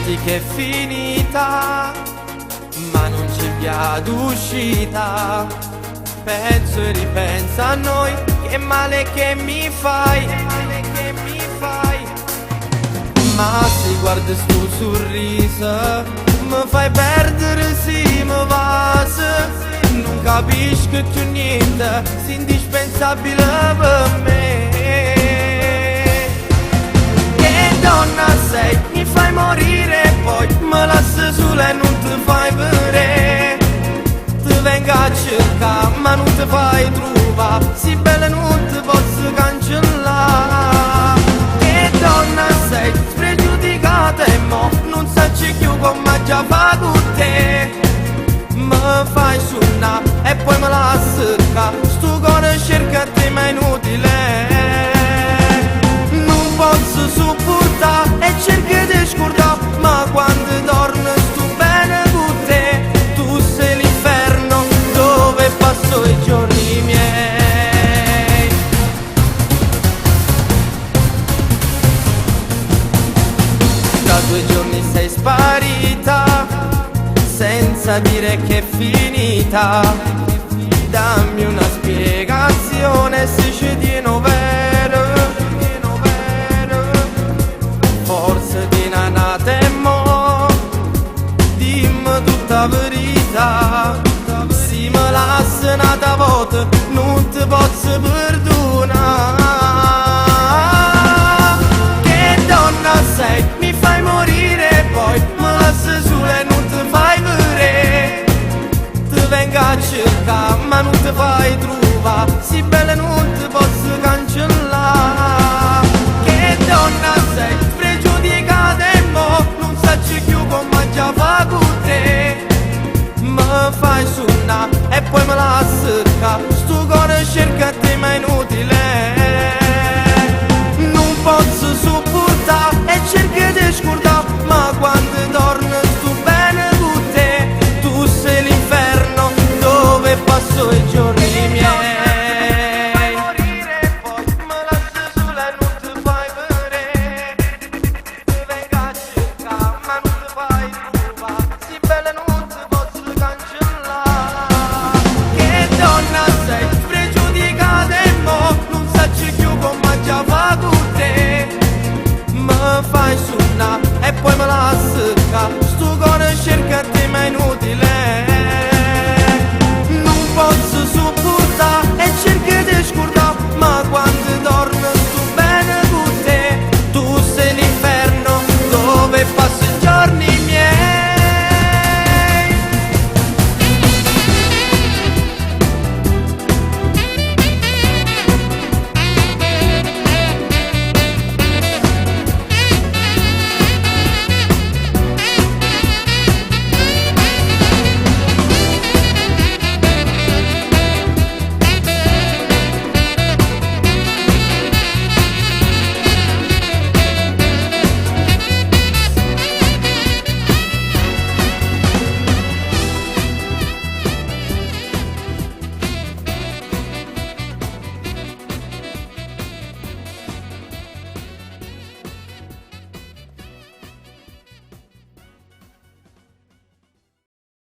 dici che è finita, ma non c'è via d'uscita. Penso e ripenso a noi, che male che mi fai, che male che mi fai. Ma se guardi sto sorriso, mi fai perdere, sì, mi va. Non capisci che tu niente, sei indispensabile per me. Che donna sei, mi fai morire, poi mi lasci sola e non ti fai vedere. Ti vengo a cercare ma non ti fai trovare, si bella non ti posso cancellare. Che donna sei, spregiudicata e mo non sai più come già fa con te. Mi fai suonare e poi me la secca, sto cuore cerca te ma è inutile. Non posso sopportare e cerco di scordare, ma quando dormo sto bene con te. Tu sei l'inferno dove passo i giorni miei. Da 2 giorni sei sparita, senza dire che è finita. Dammi una spiegazione se ci tieno vero. Forse di nanata e mo, dimmi tutta verità. Se me lasci un'altra volta non ti posso vedere.